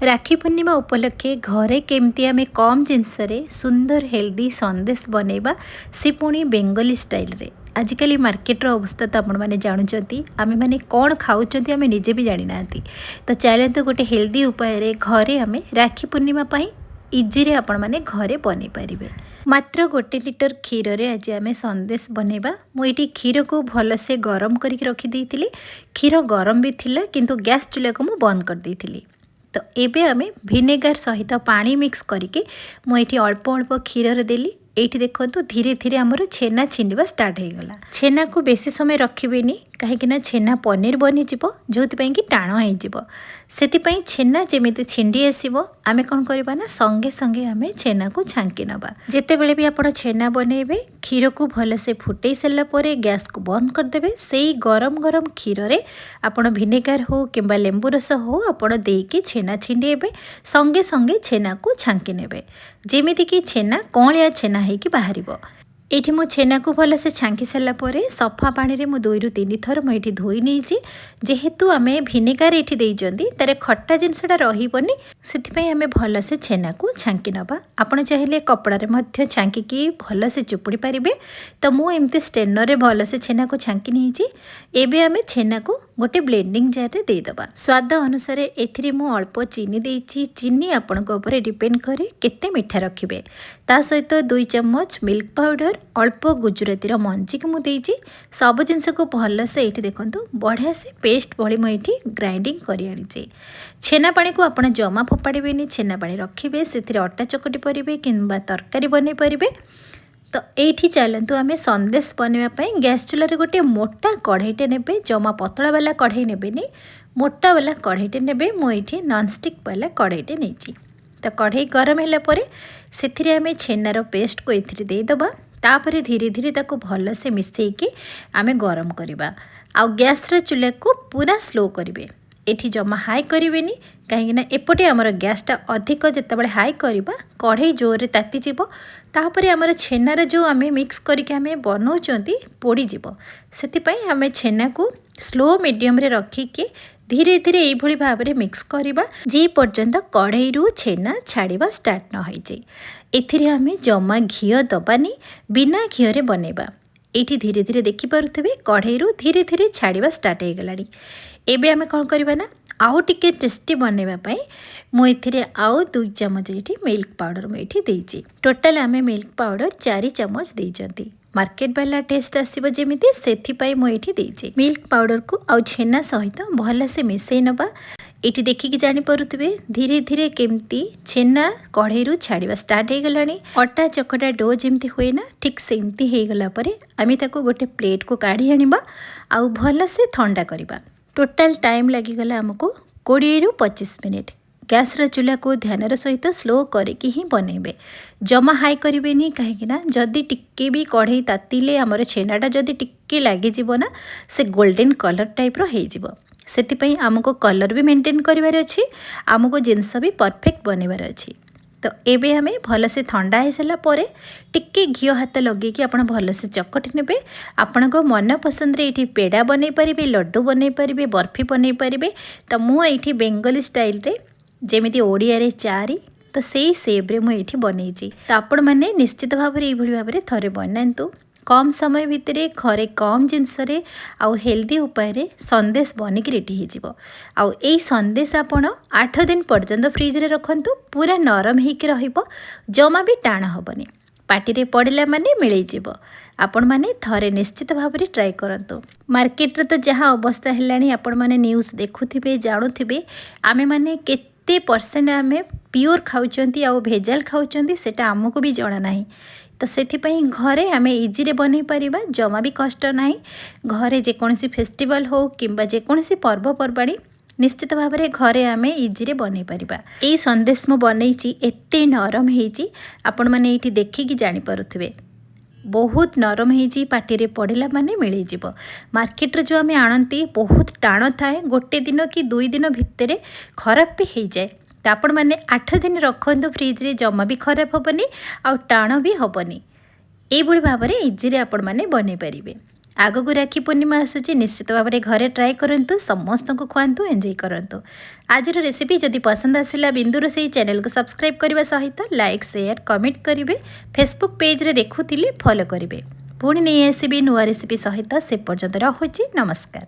राखी पूर्णिमा उपलक्षे घरे केमती आमे कम जिनसरे सुंदर हेल्दी संदेश बनैबा से पुणी बेंगली स्टाइल रे। आजिकल मार्केट रो अवस्था तो आपण मैंने जानुंट आमे मैंने कौन खाऊँ आमे निजे भी जानी ना। तो चलते गोटे हेल्दी उपाय रे घरे आमे राखी पूर्णिमा पाई इजी रे आपण मैंने घरे बनै पारिबे। मात्र 1 लिटर क्षीर रे आज आमे संदेश बनैबा। मुझे क्षीर को भलसे गरम करके रखी देइतिली। क्षीर गरम भी थिला किंतु गैस चूल्हा को मु बंद कर देइतिली। तो एबे आमे भिनेगार सहित पानी मिक्स करके मुझे अल्प अल्प क्षीर देली। एठी देखो धीरे धीरे आमर छेना छिंडा स्टार्ट हो गला। छेना को बेसी समय रखिबेनी कहीं छेना पनीर बनी जीवो जो कि टाण हो सेतिपई छेना जेमिति छिंडी आसीबो आमे कोन करबा ना संगे संगे आमे छेना को छांकी नबा। जेते बेले भी आपण छेना बनेबे क्षीर को भल से फुटई सल्ला परे गैस को बंद कर देबे। सेई गरम गरम क्षीर रे आपण भिनेगार हो किंबा लेंबू रस हो आपण देकी छेना छिंडेबे संगे संगे छेना को छांकी नेबे जेमिति कि छेना कौलिया छेना है कि बाहरिबो। एठी मो छेना को भल से छांकी सारा परे सफा पानी रे मो 2 रु 3 थर मुझे धोई नहीं जेहेतु आमे भिनेगार एठी देइजंदी तारे खट्टा जिनसटा रहिबनी सेतिपई आमे भल से छेना को छांकी नबा। आपण चाहिले कपड़ा रे मध्य छांकी की भल से चुपुड़ी पारिबे। तो मु एमती स्टेनर रे भल से छेना को छांकी नहीं एबे आमे छेना को गोटे ब्लेंडिंग जार रे दे दबा। स्वाद अनुसार एथिरे मु अल्प चीनी देइची। चीनी आपण को ऊपर डिपेंड करे केते मीठा रखिबे। ता सहित 2 चम्मच मिल्क पाउडर अल्प गुजराती मंजी को मुझे सब जिनस को भल से ये देखो बढ़िया से पेस्ट भली मुझे ग्राइंडिंग कर आनी। छेना पानी को आप जमा फोपाड़े छेना पानी रखिए से अटा चकटी पारे कि तरकारी बन पारे। तो ये चलतु आम संदेश बनवाई गैस चूल्हे गोटे मोटा कढ़ईटे ने जमा पतला वाला कढ़ई ने मोटा वाला कढ़ईटे ने मुझे नॉनस्टिक वाला कढ़ईटे नहीं। तो कढ़ई गरम है से आम छेनार पेस्ट को ये देदबा। तापर धीरे धीरे ताको भल से मिसेकी आमे गरम करवा। आ गैस रे चूल्हा को पूरा स्लो करेंगे। एठी जमा हाई करेंगे कहीं एपटे आमर गैसटा अधिक जिते हाई करवा कढ़ई जोर ताती जीव। तापर आमर छेनार जो आमे मिक्स करके आमे बनाउछंती पोड़ीजीव सेतिपई आमे छेना को स्लो मीडियम रे रखिके धीरे धीरे यही भाव में मिक्स करवा जे पर्यंत कढ़ई रु छेना छाड़ा स्टार्ट न हो जाए। एथिरे आमे जमा घी दबानी बिना घीरे बनैबा। ये धीरे धीरे देखिपे कढ़ई रु धीरे धीरे छाड़ा स्टार्ट हो गलानी। एबे आमे कौन करवा ना आउ टिके टेस्टी बनैबा मुझे आउ 2 चम्मच ये मिल्क पाउडर मुझे देइछि। टोटाल आमे मिल्क पाउडर 4 चम्मच देइछंती। मार्केट वाला टेस्ट आसीबो जेमिति सेथिपाई मु एठी देइछि। मिल्क पाउडर को आउ छेना सहित भल से मिसई नबा। एठी देखिकी जानी परुथिबे धीरे धीरे केमती छेना कढ़ई रु छाड़ा स्टार्ट हो गलानी। अटा चकटा डो जेमती हुए ना ठीक सेमती हो गला परे आमी ताको गोटे प्लेट को काढ़ी आनिबा आउ भल से ठंडा करबा। टोटाल टाइम लागिगला आमको 20 रु 25 मिनिट। गैस रा चूल्हा को ध्यान सहित स्लो करके ही बनैबे जमा हाई करेंगे कहीं जदि टिके भी कढ़ई तातिले आमर छेनाटा जदि टिके लगी ना से गोल्डन कलर टाइप रो सेतिपई आमको कलर भी मेंटेन करिवार अछि आमको जिनस भी परफेक्ट बनैबार अछि। तो एबे हमें भल से ठंडा हो सारा पर टिके घी हाथ लगे कि आपण भल से चकटी नेबे। आपण को मन पसंद रे एठी पेड़ा बनै परिबे लड्डू बनै परिबे बर्फी बनै परिबे। तो मु एठी बेंगली स्टाइल रे जेमिति ओडिया रे चारी तो सेई सेप रे मु एठी बनैछि। तो आपण माने निश्चित भाव रे एभली भाव रे थरे बनांतु। कम समय भितर घरे कम जिनस रे आउ हेल्दी उपाय रे संदेश बनिक रेडी हो जिवो। आउ एई संदेश आपण 8 दिन पर्यंत फ्रिज रे रखंतु पूरा नरम होइके रहिबो जमा भी टाण हबनी पाटी रे पड़िला माने मिलै जिवो। आपण माने थरे निश्चित भाव रे ट्राई करंतु। मार्केट रे तो जहाँ अवस्था हेलानी आपण माने न्यूज़ देखुथिबे जानुथिबे आमे माने केते परसेंट आमे प्योर खाउचंती आउ भेजाल खाउचंती सेटा हमको भी जणा नाही। तो सेथिपई घरे आमे इजी रे बनै परिबा जमा भी कष्ट नाही। घरे जेकोसी फेस्टिवल हो किंबा जेकोसी पर्वपर्वाणी निश्चित भाव में घरे आमे इजी रे बनै परिबा। एई संदेश मु बनैछि एते नरम हेछि आपण माने एठी देखिकी जानि परुथिबे बहुत नरम हेछि पाटी रे पड़िला माने मिलै जिवो। मार्केट रे जो आमे आनंती बहुत टाण थाए गोटे दिन कि 2 दिन भितर खराब भी हो जाए। तो आपण मैंने 8 दिन रखु फ्रिज रे जमा भी खराब हेनी आउ टाण भी हेनी। यही भाव में इजी रे आपण मैंने बनै पारिबे। आगक राखी पूर्णिमा आसूची निश्चित भाव में घरे ट्राए करूँ समस्त को खुआतु एंजॉय करूँ। आज रेसिपी जदि पसंद आसला बिंदु रोसई चैनल को सब्सक्राइब करने सहित लाइक शेयर कमेंट करेंगे। फेसबुक पेज रे देखुथिले फॉलो करेंगे। पुणी नहीं आसबि नुआ रेसिपी सहित से पर्यंत रहुछि। नमस्कार।